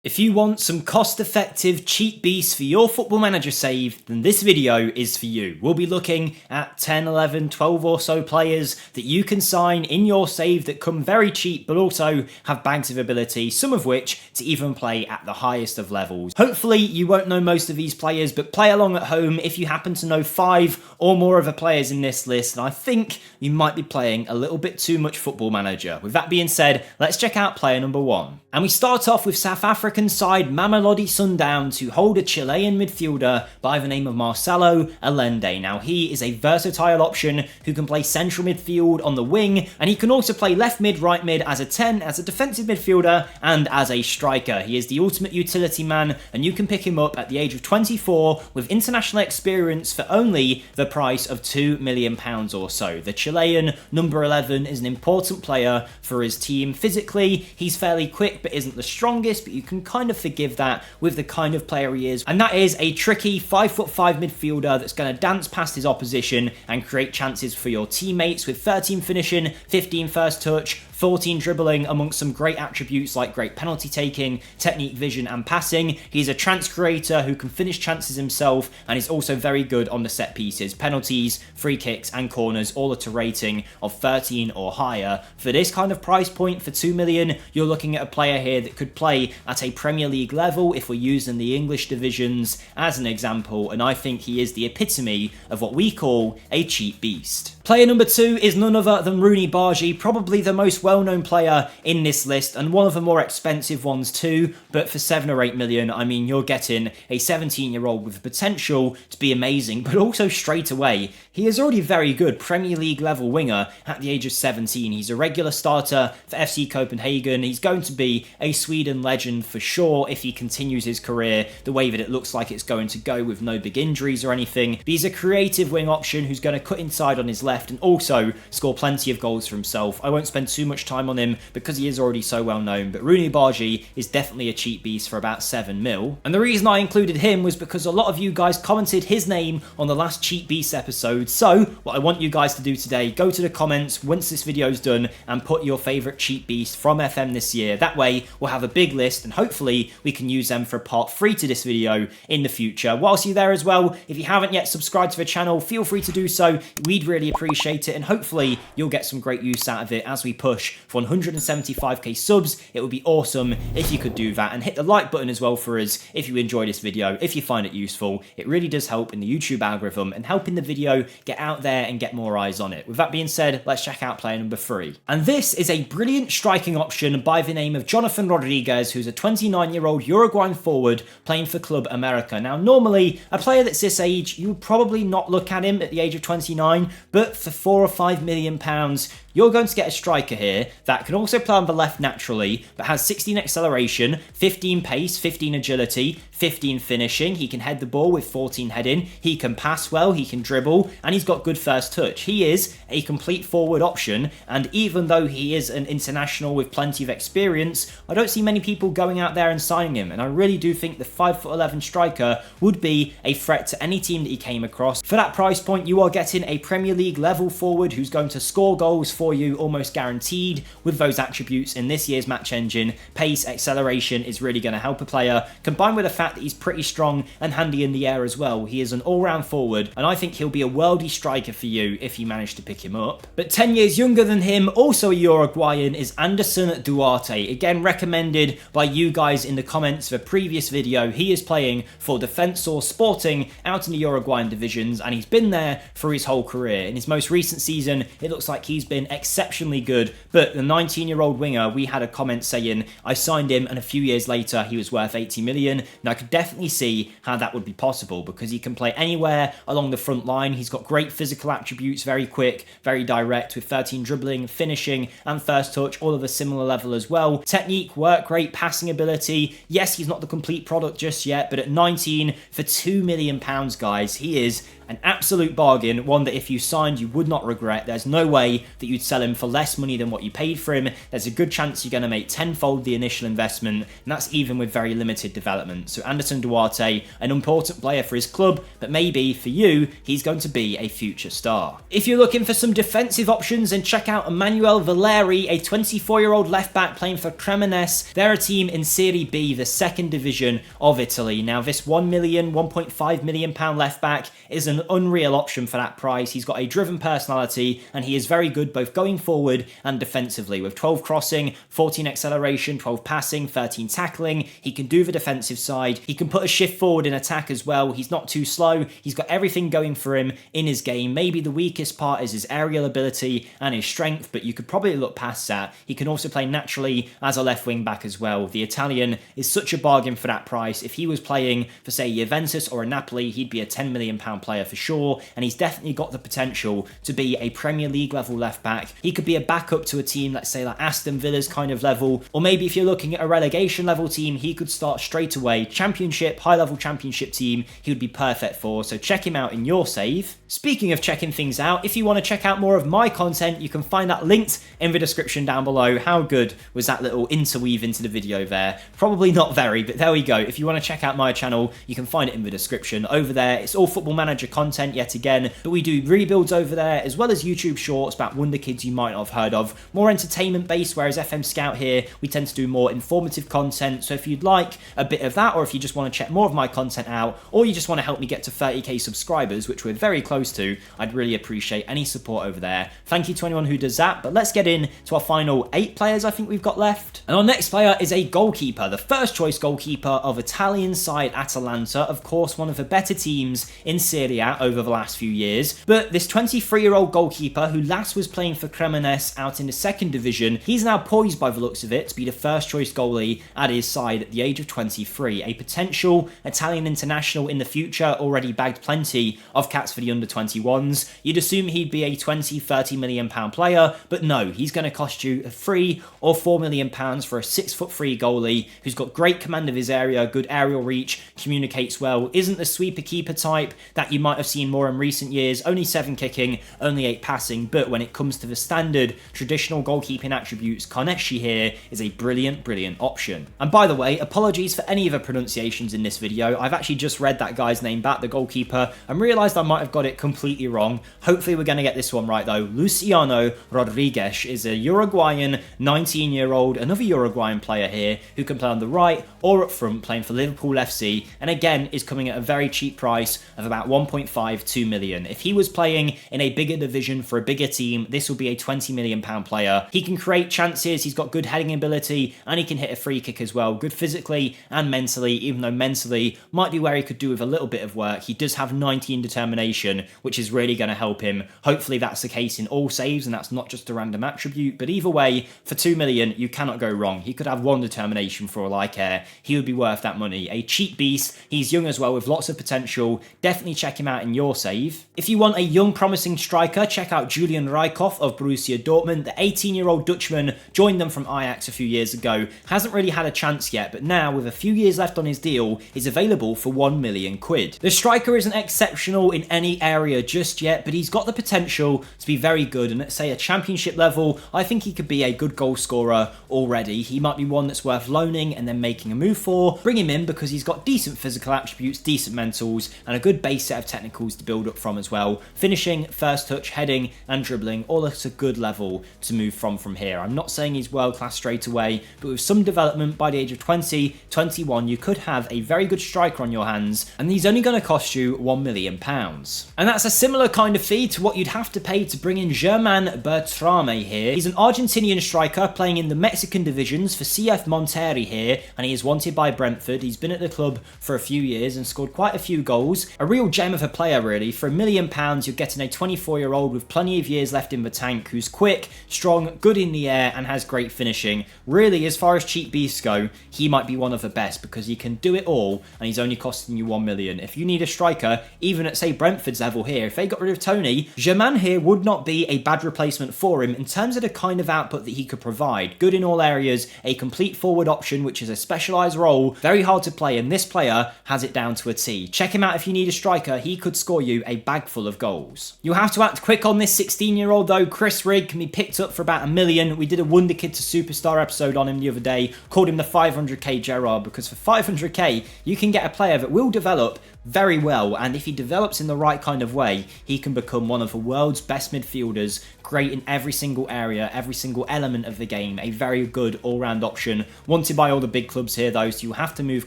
If you want some cost-effective cheap beasts for your Football Manager save, then this video is for you. We'll be looking at 10, 11, 12 or so players that you can sign in your save that come very cheap but also have bags of ability, some of which to even play at the highest of levels. Hopefully you won't know most of these players, but play along at home if you happen to know 5 or more of the players in this list, and I think you might be playing a little bit too much Football Manager. With that being said, let's check out player number 1. And we start off with South African side Mamelodi Sundowns, who hold a Chilean midfielder by the name of Marcelo Allende. Now he is a versatile option who can play central midfield on the wing, and he can also play left mid, right mid, as a 10, as a defensive midfielder, and as a striker. He is the ultimate utility man, and you can pick him up at the age of 24 with international experience for only the price of £2 million or so. The Chilean number 11 is an important player for his team. Physically, he's fairly quick but isn't the strongest, but you can kind of forgive that with the kind of player he is, and that is a tricky 5'5" midfielder that's going to dance past his opposition and create chances for your teammates with 13 finishing, 15 first touch, 14 dribbling, amongst some great attributes like great penalty taking, technique, vision and passing. He's a chance creator who can finish chances himself, and he's also very good on the set pieces, penalties, free kicks and corners, all at a rating of 13 or higher. For this kind of price point, for 2 million, you're looking at a player here that could play at a Premier League level if we're using the English divisions as an example, and I think he is the epitome of what we call a cheap beast. Player number 2 is none other than Rooney Bargi, probably the most well-known player in this list and one of the more expensive ones too, but for 7 or 8 million, I mean, you're getting a 17-year-old with the potential to be amazing, but also straight away, he is already very good Premier League level winger at the age of 17. He's a regular starter for FC Copenhagen. He's going to be a Sweden legend for sure if he continues his career the way that it looks like it's going to go with no big injuries or anything. But he's a creative wing option who's going to cut inside on his left and also score plenty of goals for himself. I won't spend too much time on him because he is already so well known, but Rooney Bargi is definitely a cheap beast for about 7 mil. And the reason I included him was because a lot of you guys commented his name on the last cheap beast episode. So what I want you guys to do today, go to the comments once this video is done and put your favourite cheap beast from FM this year. That way we'll have a big list and hopefully we can use them for a part 3 to this video in the future. Whilst you're there as well, if you haven't yet subscribed to the channel, feel free to do so. We'd really appreciate it, and hopefully you'll get some great use out of it as we push for 175k subs. It would be awesome if you could do that, and hit the like button as well for us if you enjoy this video, if you find it useful. It really does help in the YouTube algorithm and helping the video get out there and get more eyes on it. With that being said, let's check out player number 3. And this is a brilliant striking option by the name of Jonathan Rodriguez, who's a 29-year-old Uruguayan forward playing for Club America. Now, normally, a player that's this age, you would probably not look at him at the age of 29, but for 4 or 5 million pounds, you're going to get a striker here that can also play on the left naturally, but has 16 acceleration, 15 pace, 15 agility, 15 finishing. He can head the ball with 14 heading. He can pass well, he can dribble, and he's got good first touch. He is a complete forward option, and even though he is an international with plenty of experience, I don't see many people going out there and signing him, and I really do think the 5'11" striker would be a threat to any team that he came across. For that price point, you are getting a Premier League level forward who's going to score goals for you almost guaranteed with those attributes in this year's match engine. Pace, acceleration is really going to help a player, combined with the fact that he's pretty strong and handy in the air as well. He is an all-round forward, and I think he'll be a worldy striker for you if you manage to pick him up. But 10 years younger than him, also a Uruguayan, is Anderson Duarte. Again, recommended by you guys in the comments of a previous video. He is playing for Defensor Sporting out in the Uruguayan divisions, and he's been there for his whole career. In his most recent season, it looks like he's been exceptionally good, but the 19-year-old winger, we had a comment saying I signed him and a few years later he was worth 80 million, and I could definitely see how that would be possible because he can play anywhere along the front line. He's got great physical attributes, very quick, very direct, with 13 dribbling, finishing and first touch, all of a similar level as well. Technique, work rate, passing ability. Yes, he's not the complete product just yet, but at 19 for £2 million, guys, he is an absolute bargain, one that if you signed you would not regret. There's no way that you'd sell him for less money than what you paid for him. There's a good chance you're going to make tenfold the initial investment, and that's even with very limited development. So Anderson Duarte, an important player for his club, but maybe for you, he's going to be a future star. If you're looking for some defensive options, then check out Emanuele Valeri, a 24-year-old left-back playing for Cremonese. They're a team in Serie B, the second division of Italy. Now, this £1.5 million left-back is an unreal option for that price. He's got a driven personality, and he is very good both going forward and defensively. With 12 crossing, 14 acceleration, 12 passing, 13 tackling, he can do the defensive side. He can put a shift forward in attack as well. He's not too slow. He's got everything going for him in his game. Maybe the weakest part is his aerial ability and his strength, but you could probably look past that. He can also play naturally as a left wing back as well. The Italian is such a bargain for that price. If he was playing for, say, Juventus or a Napoli, he'd be a £10 million player for sure, and he's definitely got the potential to be a Premier League level left back. He could be a backup to a team, let's say like Aston Villa's kind of level, or maybe if you're looking at a relegation level team, he could start straight away. Championship, high level championship team, he would be perfect for, so check him out in your save. Speaking of checking things out, if you want to check out more of my content, you can find that linked in the description down below. How good was that little interweave into the video there? Probably not very, but there we go. If you want to check out my channel, you can find it in the description over there. It's all Football Manager content yet again, but we do rebuilds over there, as well as YouTube shorts about Wonderkids you might not have heard of. More entertainment based, whereas FMSCOUT here, we tend to do more informative content. So if you'd like a bit of that, or if you just want to check more of my content out, or you just want to help me get to 30k subscribers, which we're very close to, I'd really appreciate any support over there. Thank you to anyone who does that, but let's get in to our final 8 players I think we've got left. And our next player is a goalkeeper, the first choice goalkeeper of Italian side Atalanta, of course one of the better teams in Serie A over the last few years. But this 23-year-old goalkeeper, who last was playing for Cremonese out in the second division, he's now poised by the looks of it to be the first choice goalie at his side at the age of 23. A potential Italian international in the future, already bagged plenty of caps for the under-21s. You'd assume he'd be a 20-30 million pound player, but no, he's going to cost you £3 or £4 million for a 6'3" goalie who's got great command of his area, good aerial reach, communicates well, isn't the sweeper keeper type that you might have seen more in recent years, only 7 kicking, only 8 passing, but when it comes to the standard traditional goalkeeping attributes, Koneshi here is a brilliant option. And by the way, apologies for any of the pronunciations in this video. I've actually just read that guy's name back, the goalkeeper, and realised I might have got it completely wrong. Hopefully we're going to get this one right though. Luciano Rodriguez is a Uruguayan 19-year-old, another Uruguayan player here who can play on the right or up front, playing for Liverpool FC, and again is coming at a very cheap price of about 1.52 million. If he was playing in a bigger division for a bigger team, this will be a 20 million pound player. He can create chances, he's got good heading ability, and he can hit a free kick as well. Good physically and mentally, even though mentally might be where he could do with a little bit of work. He does have 90 in determination, which is really going to help him. Hopefully that's the case in all saves, and that's not just a random attribute, but either way, for 2 million, you cannot go wrong. He could have 1 determination for all I care. He would be worth that money. A cheap beast. He's young as well with lots of potential. Definitely check him out in your save. If you want a young promising striker, check out Julian Rijkoff of Borussia Dortmund. The 18-year-old Dutchman joined them from Ajax a few years ago. Hasn't really had a chance yet, but now with a few years left on his deal, is available for 1 million quid. The striker isn't exceptional in any area just yet, but he's got the potential to be very good, and at say a championship level, I think he could be a good goal scorer already. He might be one that's worth loaning and then making a move for. Bring him in because he's got decent physical attributes, decent mentals, and a good base set of technicals to build up from as well. Finishing, first touch, heading, and dribbling, all at a good level to move from here. I'm not saying he's world class straight away, but with some development by the age of 20, 21, you could have a very good striker on your hands, and he's only going to cost you £1 million. And that's a similar kind of fee to what you'd have to pay to bring in German Bertrame here. He's an Argentinian striker playing in the Mexican divisions for CF Monterrey here, and he is wanted by Brentford. He's been at the club for a few years and scored quite a few goals. A real gem of a player really. For £1 million, you're getting a 24-year-old with plenty of years left in the tank, who's quick, strong, good in the air, and has great finishing. Really, as far as cheap beasts go, he might be one of the best because he can do it all, and he's only costing you £1 million. If you need a striker, even at say Brentford's level, level here. If they got rid of Tony, Germain here would not be a bad replacement for him in terms of the kind of output that he could provide. Good in all areas, a complete forward option, which is a specialised role, very hard to play, and this player has it down to a T. Check him out if you need a striker. He could score you a bag full of goals. You'll have to act quick on this 16-year-old though. Chris Rigg can be picked up for about $1 million. We did a Wonderkids to Superstar episode on him the other day, called him the 500k Gerrard, because for 500k you can get a player that will develop very well, and if he develops in the right kind of way, he can become one of the world's best midfielders, great in every single area, every single element of the game, a very good all-round option, wanted by all the big clubs here though, so you have to move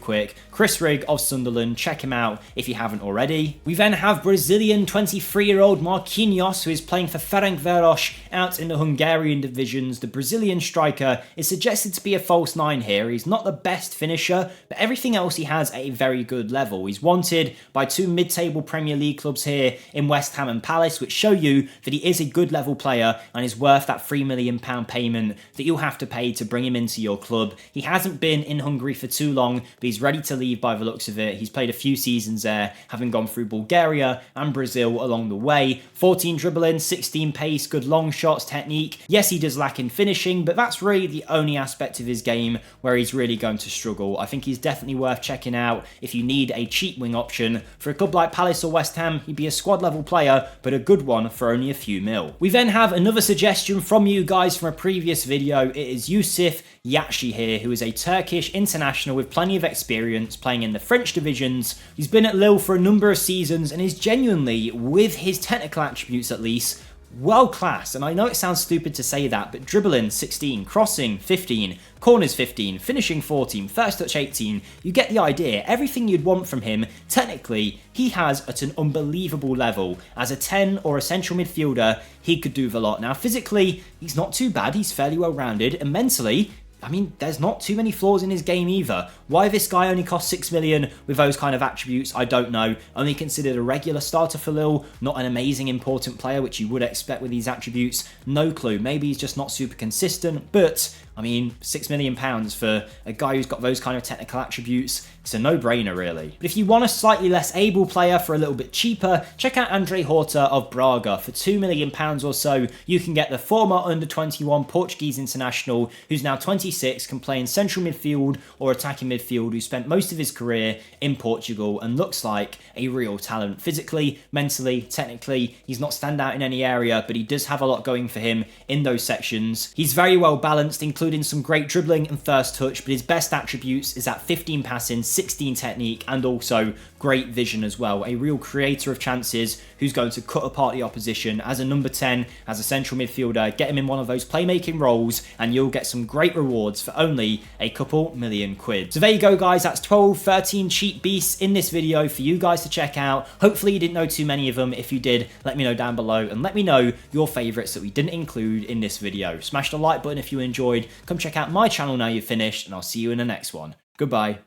quick. Chris Rigg of Sunderland, check him out if you haven't already. We then have Brazilian 23-year-old Marquinhos, who is playing for Ferencváros out in the Hungarian divisions. The Brazilian striker is suggested to be a false 9 here. He's not the best finisher, but everything else he has at a very good level. He's wanted by 2 mid-table Premier League clubs here in West Ham and Palace, which show you that he is a good level player and is worth that £3 million payment that you'll have to pay to bring him into your club. He hasn't been in Hungary for too long, but he's ready to leave by the looks of it. He's played a few seasons there, having gone through Bulgaria and Brazil along the way. 14 dribbling, 16 pace, good long shots, technique. Yes, he does lack in finishing, but that's really the only aspect of his game where he's really going to struggle. I think he's definitely worth checking out if you need a cheap wing option. For a club like Palace or West Ham, he'd be a squad level player, but a good one for only a few mil. We then have another suggestion from you guys from a previous video. It is Yusuf Yachi here, who is a Turkish international with plenty of experience playing in the French divisions. He's been at Lille for a number of seasons and is genuinely, with his technical attributes at least, world class. And I know it sounds stupid to say that, but dribbling 16, crossing 15, corners 15, finishing 14, first touch 18, you get the idea. Everything you'd want from him, technically, he has at an unbelievable level. As a 10 or a central midfielder, he could do the lot. Now physically, he's not too bad, he's fairly well rounded, and mentally, I mean, there's not too many flaws in his game either. Why this guy only costs 6 million with those kind of attributes, I don't know. Only considered a regular starter for Lille, not an amazing important player, which you would expect with these attributes. No clue. Maybe he's just not super consistent, but I mean, £6 million for a guy who's got those kind of technical attributes, it's a no-brainer really. But if you want a slightly less able player for a little bit cheaper, check out Andre Horta of Braga. For £2 million or so, you can get the former under-21 Portuguese international, who's now 26, can play in central midfield or attacking midfield, who spent most of his career in Portugal and looks like a real talent. Physically, mentally, technically, he's not stand out in any area, but he does have a lot going for him in those sections. He's very well balanced, including some great dribbling and first touch, but his best attributes is at 15 passing, 16 technique, and also great vision as well. A real creator of chances who's going to cut apart the opposition as a number 10, as a central midfielder. Get him in one of those playmaking roles and you'll get some great rewards for only a couple million quid. So there you go guys, that's 12, 13 cheap beasts in this video for you guys to check out. Hopefully you didn't know too many of them. If you did, let me know down below and let me know your favourites that we didn't include in this video. Smash the like button if you enjoyed. Come check out my channel now you've finished, and I'll see you in the next one. Goodbye.